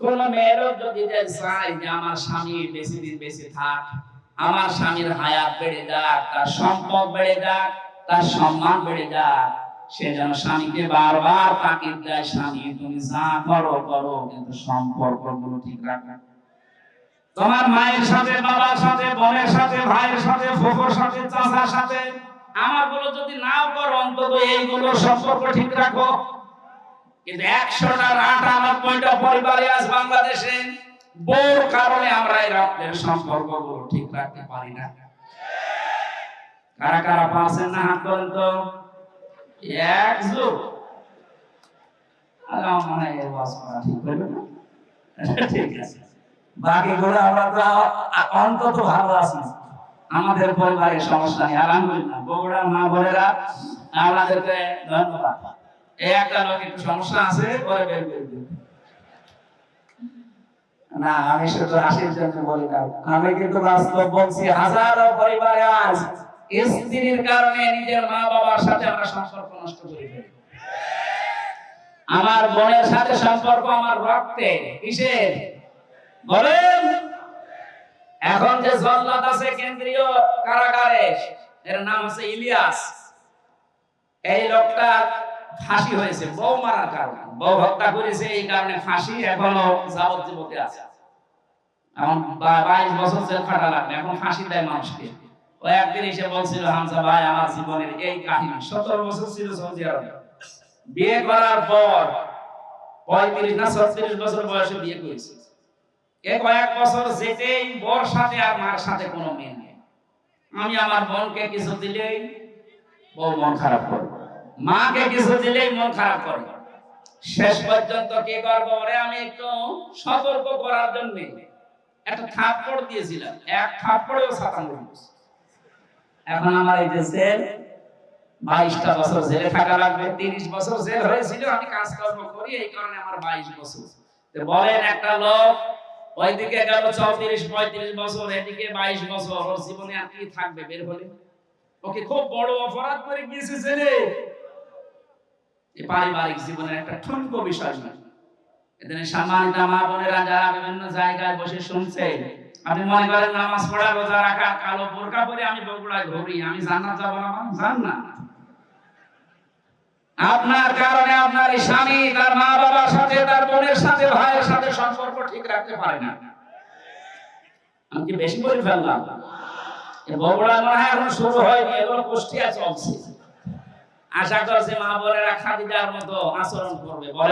কোন মেয়েরও যদি চায় যে আমার স্বামী বেশি দিন বেঁচে থাক, আমার স্বামীর হায়াত বেড়ে যাক, তার সম্পদ বেড়ে যাক, তার সম্মান বেড়ে যাক, সে যেন স্বামীকে বারবার তাকিদ দেয়, স্বামী তুমি যা করো করো, কিন্তু সম্পর্কগুলো ঠিক রাখো। তোমার মায়ের সাথে, বাবার সাথে, বোনের সাথে, ভাইয়ের সাথে, ফুফুর সাথে, চাচার সাথে আমার গুলো যদি নাও করো, অন্তত এইগুলো সম্পর্ক ঠিক রাখো। কিন্তু 100টার 98টা পরিবারে আজ বাংলাদেশে বউর কারণে আমরা এই রক্তের সম্পর্কগুলো ঠিক রাখতে পারি না। কারা কারা পারছেন না হাত করেন তো। একজোট আমার মনে হয় ওয়াজ করা ঠিক হলো না। ঠিক আছে, বাকি গুলো আমরা তো অন্তত ভালো আছি, আমাদের পরিবারের সমস্যা নেই আলহামদুলিল্লাহ। বগুড়া মা বোনেরা আমাদেরকে ধন্যবাদ। এই একটা লোক একটু সমস্যা আছে, পরে বের করে দিন না, আমি শুধু হাসির জন্য বলি না, আমি কিন্তু বাস্তব বলছি। হাজারো পরিবারে আজ স্ত্রীর কারণে নিজের মা বাবার সাথে আমরা সম্পর্ক নষ্ট করে ফেলি। আমার বোনের সাথে সম্পর্ক আমার রক্তে, কিসের বলেন? এখন যে জল্লাদ আছে কেন্দ্রীয় কারাগারে, এর নাম আছে ইলিয়াস। এই লোকটা ফাঁসি হয়েছে বউ মারার কারণে, বউ হত্যা করেছে, এই কারণে ফাঁসি, এখনো যাবজ্জীবনে আছে। এখন 22 বছর জেল খাটা লাগবে, এখন ফাঁসি দেয় মানুষকে। ও একদিন এসে বলছিল, হামজা ভাই আমার জীবনের এই কাহিনী। 17 বছর ছিল সৌদি আরবে, বিয়ে করার পর 35 না 36 বছর বয়সে বিয়ে করেছে। এই কয়েক বছর যেতেই বর সাথে আর মার সাথে কোনো মিল নেই। আমি আমার বোনকে কিছু দিলেই বউ মন খারাপ করে, মাকে কিছু দিলেই মন খারাপ করে। শেষ পর্যন্ত কি করবো, ওরে আমি একটু সতর্ক করার জন্য একটা থাপ্পড় দিয়েছিলাম, এক থাপ্পড়েও ছাতানো হয়েছে। এখন আমার এই যে জেল, 22টা বছর জেলে থাকা লাগবে। 30 বছর জেল হয়েছিল, আমি কাজকর্ম করি, এই কারণে আমার 22 বছর। বলেন একটা লোক ওইদিকে গেল 34-35 বছর, এদিকে 22 বছর, ওর জীবনে আর কি থাকবে বের হলে? ওকে খুব বড় অপরাধ করে গিয়েছে জেলে। এই পারিবারিক জীবনের একটা ঠুনকো বিষয় না। এদিন সম্মানিত মা বোনেরা যারা বিভিন্ন জায়গায় বসে শুনছে, আপনি মনে করেন নামাজ পড়া, রোজা রাখা, কালো বোরকা পরে আমি বগুড়ায় ঘুরি, আমি জান্নাত যাব না? জান্নাত আপনার কারণে আপনার স্বামী তার মা বাবার সাথে, তার বোনের সাথে, ভাইয়ের সাথে সম্পর্ক ঠিক রাখতে পারে না। আমি কি বেশি বলে ফেললাম? বগুড়া মনে হয় এখন শুরু হয়নি, এগুলো কুষ্টিয়া চলছে। আশা করছি মা বোনেরা খাদিজার মতো আচরণ করবে। বলে